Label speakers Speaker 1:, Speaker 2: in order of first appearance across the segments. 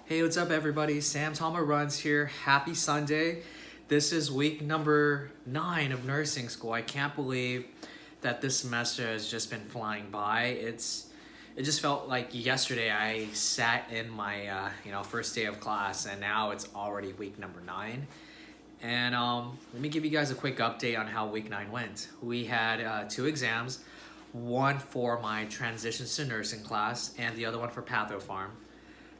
Speaker 1: Hey, what's up, everybody? Sam Tama Runs here. Happy Sunday. This is week number 9 of nursing school. I can't believe that this semester has just been flying by. It just felt like yesterday I sat in my first day of class, and now it's already week number 9. And let me give you guys a quick update on how week 9 went. We had 2 exams, one for my transitions to nursing class and the other one for pathopharm.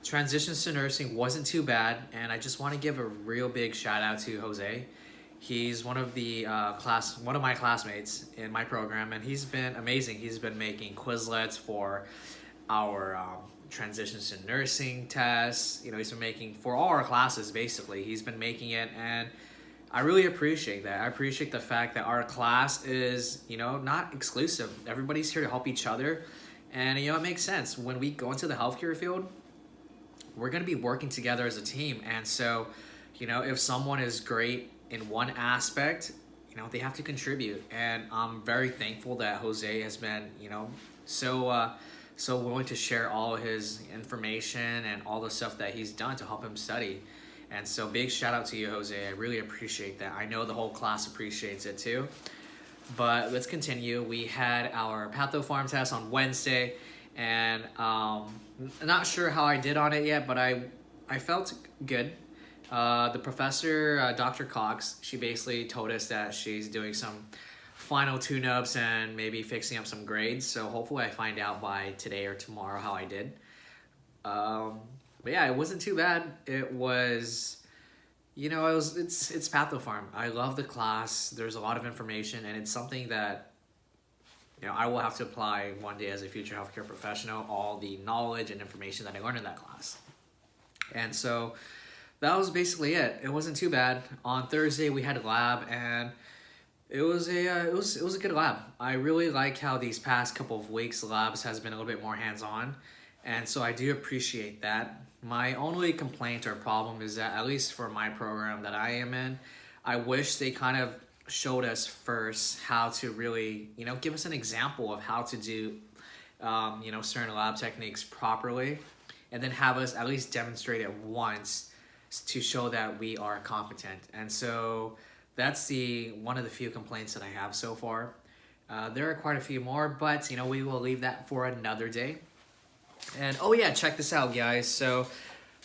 Speaker 1: Transitions to nursing wasn't too bad, and I just want to give a real big shout out to Jose. He's one of my classmates in my program, and he's been amazing. He's been making Quizlets for our transitions to nursing tests. He's been making for all our classes. Basically, he's been making it, and I really appreciate that. I appreciate the fact that our class is not exclusive. Everybody's here to help each other, and it makes sense when we go into the healthcare field. We're going to be working together as a team. And so, if someone is great in one aspect, they have to contribute. And I'm very thankful that Jose has been, so willing to share all his information and all the stuff that he's done to help him study. And so big shout out to you, Jose. I really appreciate that. I know the whole class appreciates it too. But let's continue. We had our pathopharm test on Wednesday, and not sure how I did on it yet, but I felt good. The professor, Dr. Cox, she basically told us that she's doing some final tune-ups and maybe fixing up some grades. So hopefully I find out by today or tomorrow how I did. But yeah, it wasn't too bad. It was, it's pathopharm. I love the class. There's a lot of information, and it's something that I will have to apply one day as a future healthcare professional, all the knowledge and information that I learned in that class. And so that was basically it. It wasn't too bad. On Thursday we had a lab, and it was a good lab. I really like how these past couple of weeks labs has been a little bit more hands-on, and so I do appreciate that. My only complaint or problem is that, at least for my program that I am in, I wish they kind of showed us first how to really, give us an example of how to do, certain lab techniques properly, and then have us at least demonstrate it once to show that we are competent. And so that's one of the few complaints that I have so far. There are quite a few more, but we will leave that for another day. And oh yeah, check this out, guys. So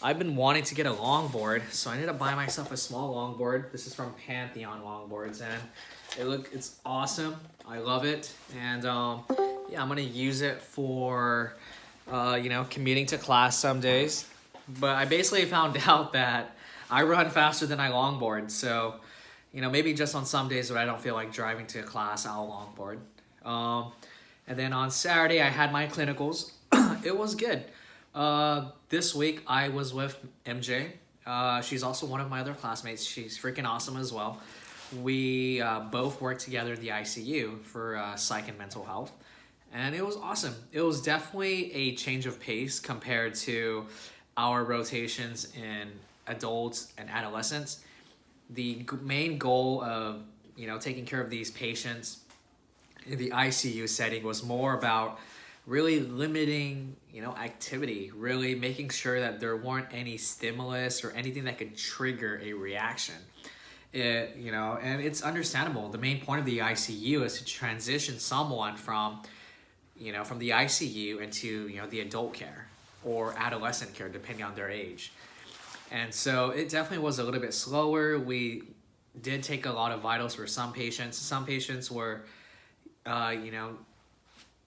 Speaker 1: I've been wanting to get a longboard, so I ended up buying myself a small longboard. This is from Pantheon Longboards, and it's awesome. I love it, and yeah, I'm gonna use it for commuting to class some days. But I basically found out that I run faster than I longboard, so maybe just on some days when I don't feel like driving to class, I'll longboard. And then on Saturday I had my clinicals. It was good. This week I was with MJ. She's also one of my other classmates. She's freaking awesome as well. We both worked together in the ICU for psych and mental health, and it was awesome. It was definitely a change of pace compared to our rotations in adults and adolescents. The main goal of taking care of these patients in the ICU setting was more about really limiting, activity, really making sure that there weren't any stimulus or anything that could trigger a reaction. And it's understandable. The main point of the ICU is to transition someone from the ICU into, the adult care or adolescent care, depending on their age. And so it definitely was a little bit slower. We did take a lot of vitals for some patients. Some patients were,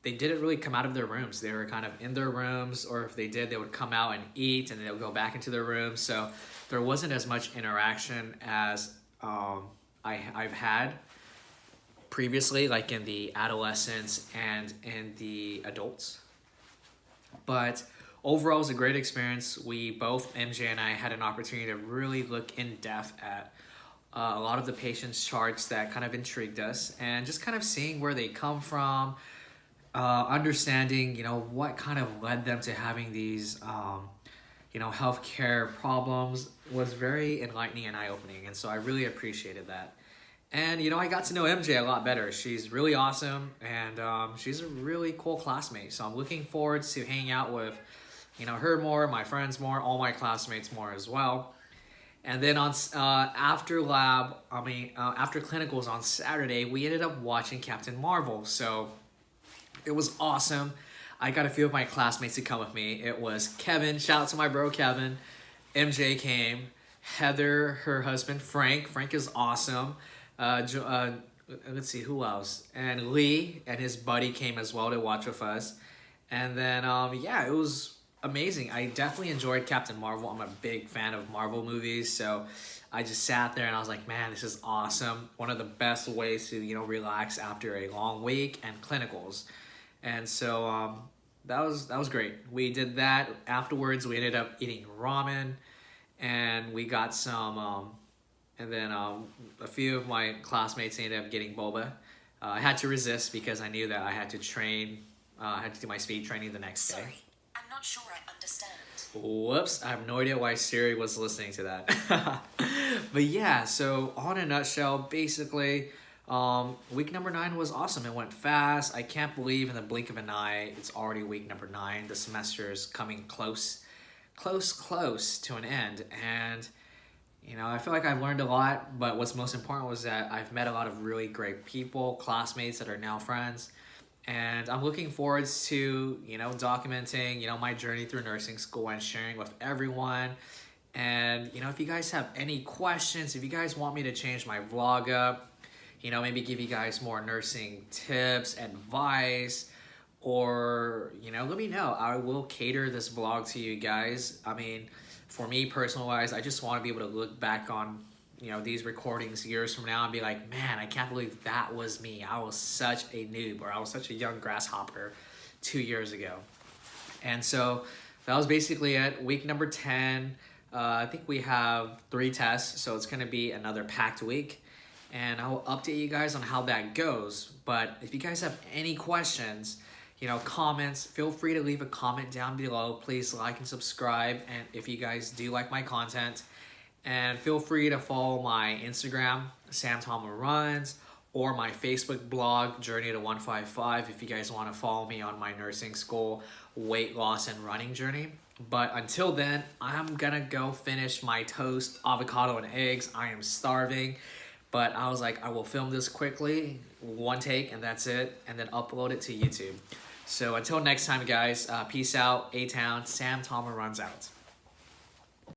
Speaker 1: they didn't really come out of their rooms. They were kind of in their rooms, or if they did, they would come out and eat, and they would go back into their rooms. So there wasn't as much interaction as I've had previously, like in the adolescents and in the adults. But overall, it was a great experience. We both, MJ and I, had an opportunity to really look in depth at a lot of the patients' charts that kind of intrigued us, and just kind of seeing where they come from, understanding, what kind of led them to having these, healthcare problems was very enlightening and eye-opening. And so I really appreciated that. And, I got to know MJ a lot better. She's really awesome, and she's a really cool classmate. So I'm looking forward to hanging out with, her more, my friends more, all my classmates more as well. And then on after after clinicals on Saturday, we ended up watching Captain Marvel. So it was awesome. I got a few of my classmates to come with me. It was Kevin, shout out to my bro Kevin. MJ came, Heather, her husband Frank. Frank is awesome. Let's see who else. And Lee and his buddy came as well to watch with us. And then yeah, it was amazing. I definitely enjoyed Captain Marvel. I'm a big fan of Marvel movies, so I just sat there and I was like, man, this is awesome. One of the best ways to relax after a long week and clinicals. And so that was great. We did that. Afterwards, we ended up eating ramen, and we got some and then a few of my classmates ended up getting boba. I had to resist because I knew that I had to train. I had to do my speed training the next day.
Speaker 2: Sorry, I'm not sure I understand.
Speaker 1: Whoops, I have no idea why Siri was listening to that. But yeah, so on a nutshell, basically, week number 9 was awesome. It went fast. I can't believe in the blink of an eye, it's already week number 9. The semester is coming close to an end. And, I feel like I've learned a lot, but what's most important was that I've met a lot of really great people, classmates that are now friends. And I'm looking forward to, documenting, my journey through nursing school and sharing with everyone. And, if you guys have any questions, if you guys want me to change my vlog up, maybe give you guys more nursing tips, advice, or, let me know. I will cater this vlog to you guys. I mean, for me, personal-wise, I just want to be able to look back on these recordings years from now and be like, man, I can't believe that was me. I was such a noob, or I was such a young grasshopper 2 years ago. And so that was basically it. Week number 10, I think we have 3 tests, so it's going to be another packed week. And I will update you guys on how that goes. But if you guys have any questions, comments, feel free to leave a comment down below. Please like and subscribe. And if you guys do like my content, and feel free to follow my Instagram, Sam Tama Runs, or my Facebook blog, Journey to 155, if you guys want to follow me on my nursing school weight loss and running journey. But until then, I'm gonna go finish my toast, avocado, and eggs. I am starving. But I was like, I will film this quickly, one take, and that's it, and then upload it to YouTube. So until next time, guys, peace out, A-Town, Sam Tama Runs out.